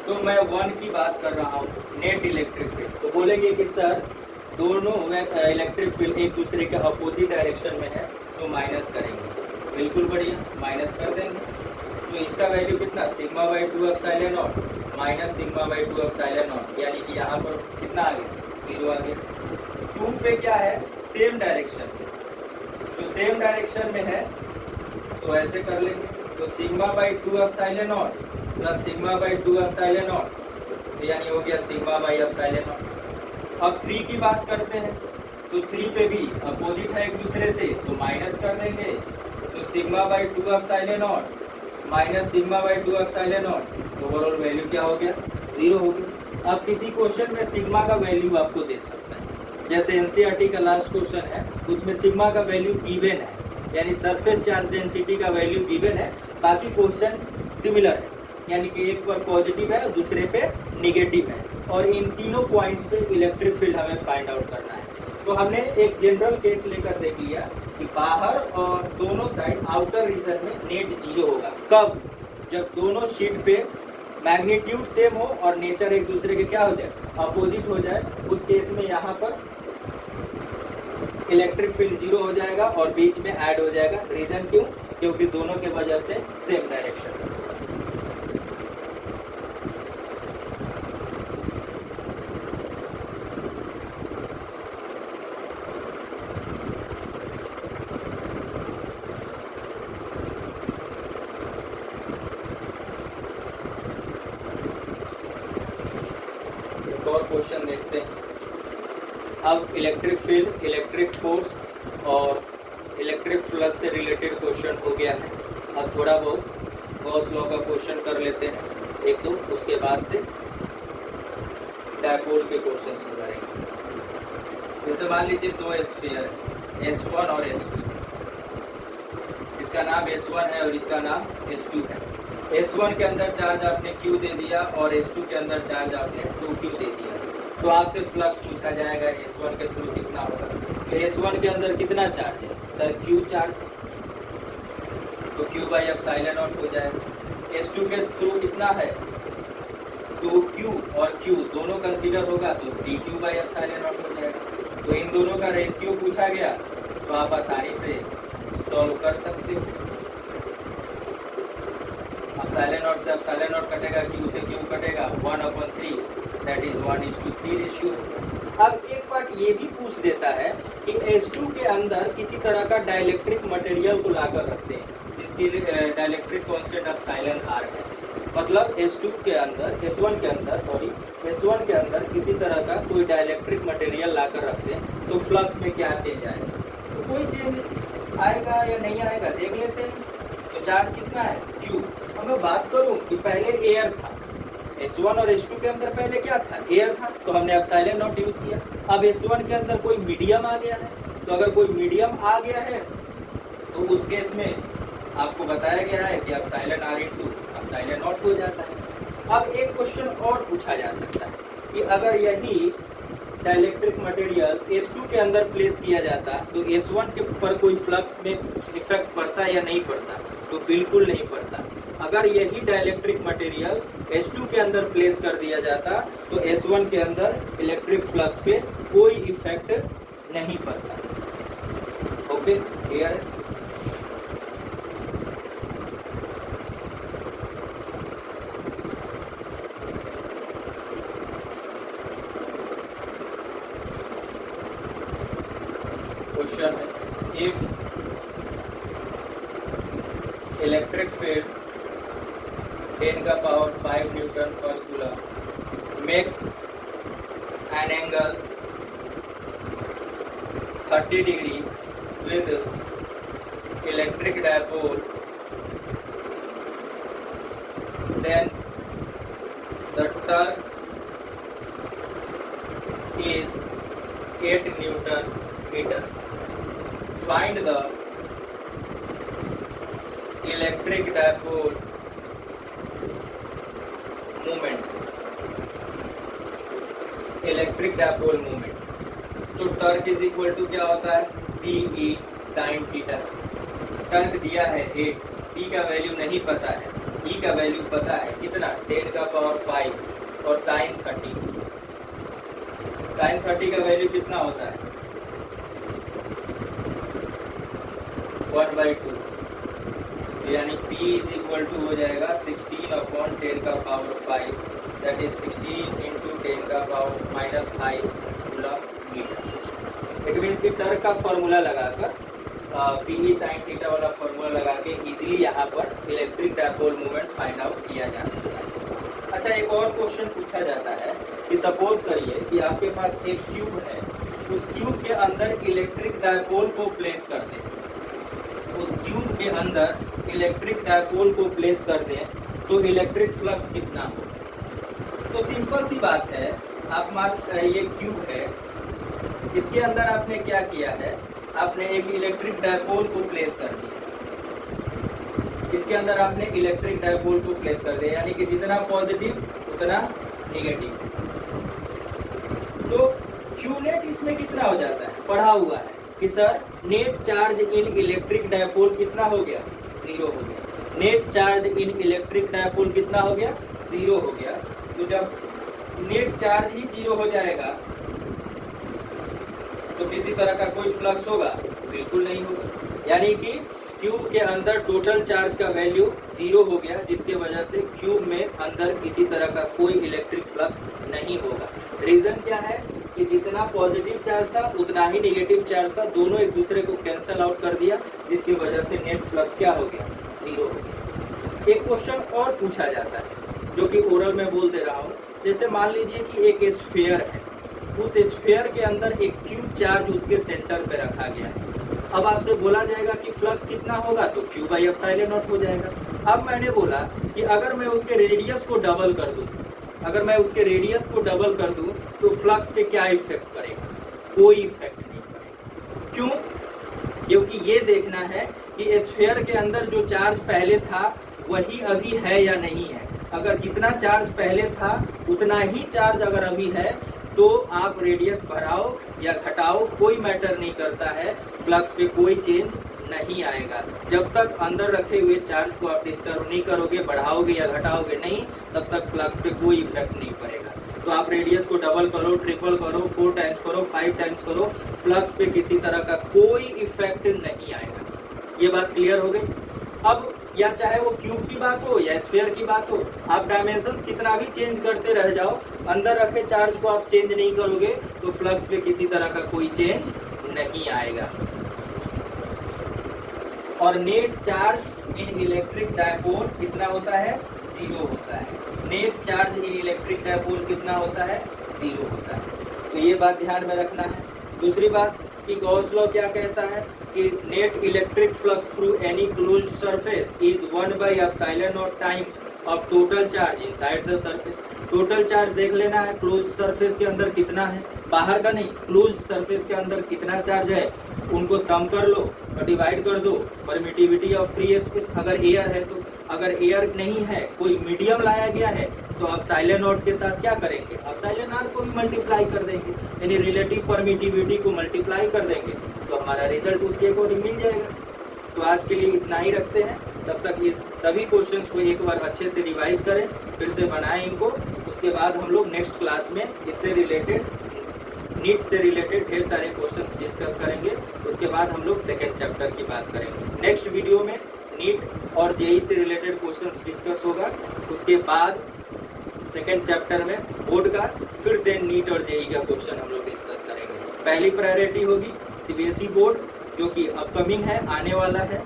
तो मैं 1 की बात कर रहा हूँ, नेट इलेक्ट्रिक फील्ड। तो बोलेंगे कि सर दोनों इलेक्ट्रिक फील्ड एक दूसरे के अपोजिट डायरेक्शन में है, तो माइनस करेंगे। बिल्कुल बढ़िया, माइनस कर देंगे। तो इसका वैल्यू कितना? Sigma by 2 epsilon naught minus sigma by 2 epsilon not, यानी कि यहाँ पर कितना आ गया? 0 आ गया। 2 पे क्या है? सेम डायरेक्शन, तो सेम डायरेक्शन में है तो ऐसे कर लेंगे। तो sigma by 2 epsilon not plus sigma by 2 epsilon naught, तो यानी हो गया सिग्मा बाई एप्सिलॉन नॉट। अब 3 की बात करते हैं, तो 3 पे भी अपोजिट है एक दूसरे से, तो माइनस कर देंगे। तो sigma by 2 epsilon naught minus sigma by 2 epsilon naught, तो ओवरऑल वैल्यू क्या हो गया? 0 हो गया। अब किसी क्वेश्चन में सिग्मा का वैल्यू आपको दे सकता है, जैसे एनसीईआरटी का लास्ट क्वेश्चन है, उसमें सिग्मा का वैल्यू गिवन है, यानी सरफेस चार्ज डेंसिटी का वैल्यू गिवन है। बाकी क्वेश्चन सिमिलर है, यानी कि एक पर पॉजिटिव है और दूसरे पे निगेटिव है, और इन तीनों पॉइंट्स पे इलेक्ट्रिक फील्ड हमें फाइंड आउट करना है। तो हमने एक जनरल केस लेकर देख लिया कि बाहर और दोनों साइड आउटर रीजन में नेट 0 होगा। कब? जब दोनों शीट पे मैग्नीट्यूड सेम हो और नेचर एक दूसरे के क्या हो जाए? अपोजिट हो जाए। उस केस में यहाँ पर इलेक्ट्रिक फील्ड 0 हो जाएगा और बीच में ऐड हो जाएगा। रीजन क्यों? क्योंकि दोनों के वजह से सेम डायरेक्शन। और क्वेश्चन देखते हैं। अब इलेक्ट्रिक फील्ड, इलेक्ट्रिक फोर्स और इलेक्ट्रिक फ्लक्स से रिलेटेड क्वेश्चन हो गया है। अब थोड़ा बहुत गॉस लॉ का क्वेश्चन कर लेते हैं एक दो, उसके बाद से डायपोल के क्वेश्चन करेंगे। जैसे मान लीजिए 2 स्फीयर है, S1 और S2। इसका नाम S1 है और इसका नाम S2 है। S1 के अंदर चार्ज आपने Q दे दिया और S2 के अंदर चार्ज आपने 2Q दे दिया। तो आपसे फ्लक्स पूछा जाएगा S1 के थ्रू कितना होगा। तो S1 के अंदर कितना चार्ज है? सर Q चार्ज, तो Q बाई एप्सिलॉन नॉट हो जाएगा। S2 के थ्रू कितना है? 2Q और Q दोनों कंसीडर होगा तो 3Q बाई एप्सिलॉन नॉट हो जाएगा। तो इन दोनों का रेशियो पूछा गया तो आप आसानी से सॉल्व कर सकते हो। एप्सिलॉन नॉट से एप्सिलॉन नॉट कटेगा, क्यू से क्यू कटेगा, 1/3 दैट इज 1:3 रेशियो। अब एक बात ये भी पूछ देता है कि S2 के अंदर किसी तरह का डाइलेक्ट्रिक मटेरियल को लाकर रखते हैं जिसकी डाइलेक्ट्रिक कांस्टेंट एप्सिलॉन आर है। मतलब S1 के अंदर किसी तरह का कोई डाइलेक्ट्रिक मटेरियल लाकर रखते हैं तो फ्लक्स में क्या चेंज आएगा? तो कोई चेंज आएगा या नहीं आएगा देख लेते हैं। तो चार्ज कितना है? Q। अब मैं बात करूं कि पहले एयर था, S1 और S2 के अंदर पहले क्या था? एयर था, तो हमने एप्सिलॉन नॉट यूज किया। अब S1 के अंदर कोई मीडियम आ गया है, तो अगर कोई मीडियम आ गया है तो उस केस में आपको बताया गया है कि epsilon R into epsilon naught हो जाता है। अब एक क्वेश्चन और पूछा जा सकता है कि अगर यही डाइलेक्ट्रिक मटेरियल S2 के अंदर प्लेस किया जाता तो S1 के ऊपर कोई फ्लक्स में इफेक्ट पड़ता या नहीं पड़ता? तो बिल्कुल नहीं पड़ता। अगर यही डाइलेक्ट्रिक मटेरियल S2 के अंदर प्लेस कर दिया जाता तो S1 के अंदर इलेक्ट्रिक फ्लक्स पे कोई इफेक्ट नहीं पड़ता। ओके, क्लियर है? क्वेश्चन है, इफ इलेक्ट्रिक फील्ड 10⁵ न्यूटन पर coulomb makes an angle 30 degree with electric dipole, then the torque is 8 Newton meter. Find the electric dipole moment. Electric dipole moment, तो Turk is equal to क्या होता है? PE sin theta. Turk दिया है 8, P का value नहीं पता है, E का वैल्यू पता है कितना? 10⁵ और sin 30। sin 30 का वैल्यू कितना होता है? 1/2, यानी P इज इक्वल टू हो जाएगा 16/10⁵, that is 16 × 10⁻⁻5 coulomb metre. It means कि टर्क का फॉर्मूला लगाकर PE sin थीटा वाला फॉर्मूला लगा के इजीली यहाँ पर electric dipole moment find out किया जा सकता है। अच्छा, एक और क्वेश्चन पूछा जाता है कि सपोज करिए कि आपके पास एक क्यूब है, उस क्यूब के अंदर इलेक्ट्रिक डायपोल को प्लेस कर दें, उस क्यूब के अंदर इलेक्ट्रिक डायपोल को प्लेस कर दें तो इलेक्ट्रिक फ्लक्स कितना हो? तो सिंपल सी बात है, आप मान ये क्यूब है, इसके अंदर आपने क्या किया है? आपने एक इलेक्ट्रिक डायपोल को प्लेस कर दिया, इसके अंदर आपने इलेक्ट्रिक डायपोल को प्लेस कर दिया, यानी कि जितना पॉजिटिव उतना नेगेटिव। तो क्यू नेट इसमें कितना हो जाता है? पढ़ा हुआ है कि sir net charge in electric dipole कितना हो गया? 0 हो गया। Net charge in electric dipole कितना हो गया? 0 हो गया। तो जब नेट चार्ज ही 0 हो जाएगा तो किसी तरह का कोई फ्लक्स होगा? बिल्कुल नहीं होगा। यानी कि क्यूब के अंदर टोटल चार्ज का वैल्यू 0 हो गया, जिसके वजह से क्यूब में अंदर किसी तरह का कोई इलेक्ट्रिक फ्लक्स नहीं होगा। रीजन क्या है कि जितना पॉजिटिव चार्ज था उतना ही नेगेटिव चार्ज था, दोनों एक दूसरे को कैंसल आउट कर दिया, जिसकी वजह से नेट फ्लक्स क्या हो गया? 0 हो गया। एक क्वेश्चन और पूछा जाता है जो कि ओरल में बोल दे रहा हूँ। जैसे मान लीजिए कि एक स्फीयर है, उस स्फीयर के अंदर एक क्यूब चार्ज उसके सेंटर पे रखा गया है। अब आपसे बोला जाएगा कि फ्लक्स कितना होगा, तो Q/ε0 हो जाएगा। अब मैंने बोला कि अगर मैं उसके रेडियस को डबल कर दूं, अगर मैं उसके रेडियस को डबल कर दूं तो फ्लक्स पे क्या इफेक्ट पड़ेगा? कोई इफेक्ट नहीं पड़ेगा। क्यों? क्योंकि ये देखना है कि स्फीयर के अंदर जो चार्ज पहले था वही अभी है या नहीं है। अगर जितना चार्ज पहले था उतना ही चार्ज अगर अभी है तो आप रेडियस बढ़ाओ या घटाओ, कोई मैटर नहीं करता है, फ्लक्स पे कोई चेंज नहीं आएगा। जब तक अंदर रखे हुए चार्ज को आप डिस्टर्ब नहीं करोगे, बढ़ाओगे या घटाओगे नहीं, तब तक फ्लक्स पे कोई इफेक्ट नहीं पड़ेगा। तो आप रेडियस को डबल करो, ट्रिपल करो, 4 टाइम्स करो, 5 टाइम्स करो, फ्लक्स पे किसी तरह का कोई इफेक्ट नहीं आएगा। ये बात क्लियर हो गई। अब या चाहे वो क्यूब की बात हो या स्फीयर की बात हो, आप डायमेंशंस कितना भी चेंज करते रह जाओ, अंदर रखे चार्ज को आप चेंज नहीं करोगे तो फ्लक्स पे किसी तरह का कोई चेंज नहीं आएगा। और net charge in electric dipole कितना होता है? 0 होता है। Net charge in electric dipole कितना होता है? 0 होता है। तो ये बात ध्यान में रखना है। दूसरी बात कि गॉस लॉ क्या कहता है कि net electric flux through any closed surface is 1/ε0 times of total charge inside the surface. Total charge देख लेना है क्लोज्ड सरफेस के अंदर कितना है, बाहर का नहीं, क्लोज्ड सरफेस के अंदर कितना चार्ज है, उनको सम कर लो और डिवाइड कर दो परमिटिविटी ऑफ फ्री स्पेस। अगर एयर है तो, अगर एयर नहीं है, कोई मीडियम लाया गया है तो आप साइलेंट नोट के साथ क्या करेंगे? आप साइलेंट आर को भी मल्टीप्लाई कर देंगे, यानी रिलेटिव परमिटिविटी को मल्टीप्लाई कर देंगे तो हमारा रिजल्ट उसके अकॉर्डिंग मिल जाएगा। तो आज के लिए इतना ही रखते हैं। तब तक इस सभी क्वेश्चंस को एक बार अच्छे से रिवाइज करें, फिर से बनाएं इनको। उसके बाद हम लोग नेक्स्ट क्लास में इससे रिलेटेड, नीट से रिलेटेड ढेर सारे क्वेश्चंस डिस्कस करेंगे। उसके बाद हम लोग सेकेंड चैप्टर की बात करेंगे। नेक्स्ट वीडियो में नीट और जेई से रिलेटेड क्वेश्चंस डिस्कस होगा। उसके बाद सेकेंड चैप्टर में बोर्ड का, फिर देन नीट और जेई का क्वेश्चन हम लोग डिस्कस करेंगे। पहली प्रायोरिटी होगी सीबीएसई बोर्ड, जो कि अपकमिंग है, आने वाला है।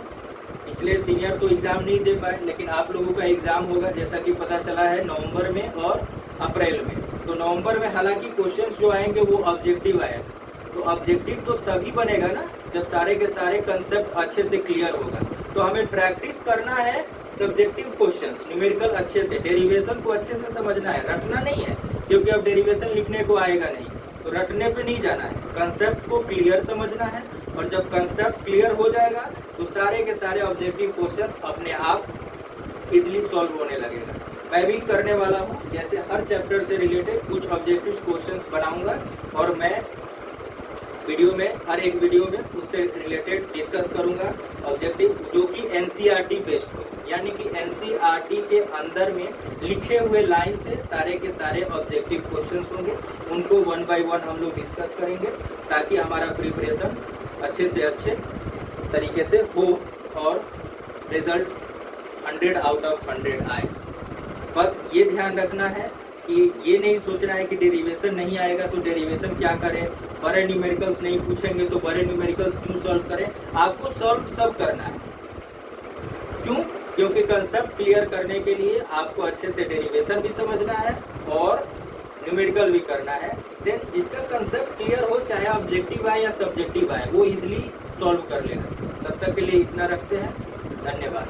पिछले सीनियर तो एग्ज़ाम नहीं दे पाए, लेकिन आप लोगों का एग्ज़ाम होगा जैसा कि पता चला है नवंबर में और अप्रैल में। तो नवंबर में हालांकि क्वेश्चंस जो आएंगे वो ऑब्जेक्टिव आएगा। तो ऑब्जेक्टिव तो तभी बनेगा ना जब सारे के सारे कंसेप्ट अच्छे से क्लियर होगा। तो हमें प्रैक्टिस करना है सब्जेक्टिव क्वेश्चंस, न्यूमेरिकल अच्छे से, डेरिवेशन को अच्छे से समझना है, रटना नहीं है, क्योंकि अब डेरिवेशन लिखने को आएगा नहीं, तो रटने पे नहीं जाना है, कंसेप्ट को क्लियर समझना है। और जब कंसेप्ट क्लियर हो जाएगा तो सारे के सारे ऑब्जेक्टिव क्वेश्चंस अपने आप इजीली सॉल्व होने लगेगा। मैं भी करने वाला हूँ, जैसे हर चैप्टर से रिलेटेड कुछ ऑब्जेक्टिव क्वेश्चंस बनाऊंगा और मैं वीडियो में, हर एक वीडियो में उससे रिलेटेड डिस्कस करूंगा ऑब्जेक्टिव, जो कि एनसीईआरटी बेस्ड हो, यानी कि एनसीईआरटी के अंदर में लिखे हुए लाइन से सारे के सारे ऑब्जेक्टिव क्वेश्चंस होंगे। उनको 1 बाय 1 हम लोग डिस्कस करेंगे ताकि हमारा प्रिपरेशन अच्छे से अच्छे तरीके से हो और रिजल्ट 100 आउट ऑफ 100 आए। बस ये ध्यान रखना है कि ये नहीं सोचना है कि डेरिवेशन नहीं आएगा तो डेरिवेशन क्या करें, बड़े न्यूमेरिकल्स नहीं पूछेंगे तो बड़े न्यूमेरिकल्स क्यों सॉल्व करें। आपको सॉल्व सब करना है। क्यों? क्योंकि कंसेप्ट क्लियर करने के लिए आपको अच्छे से डेरिवेशन भी समझना है और न्यूमेरिकल भी करना है। देन जिसका कंसेप्ट क्लियर हो, चाहे ऑब्जेक्टिव आए या सब्जेक्टिव आए, वो इजीली सॉल्व कर लेगा। तब तक के लिए इतना रखते हैं। धन्यवाद।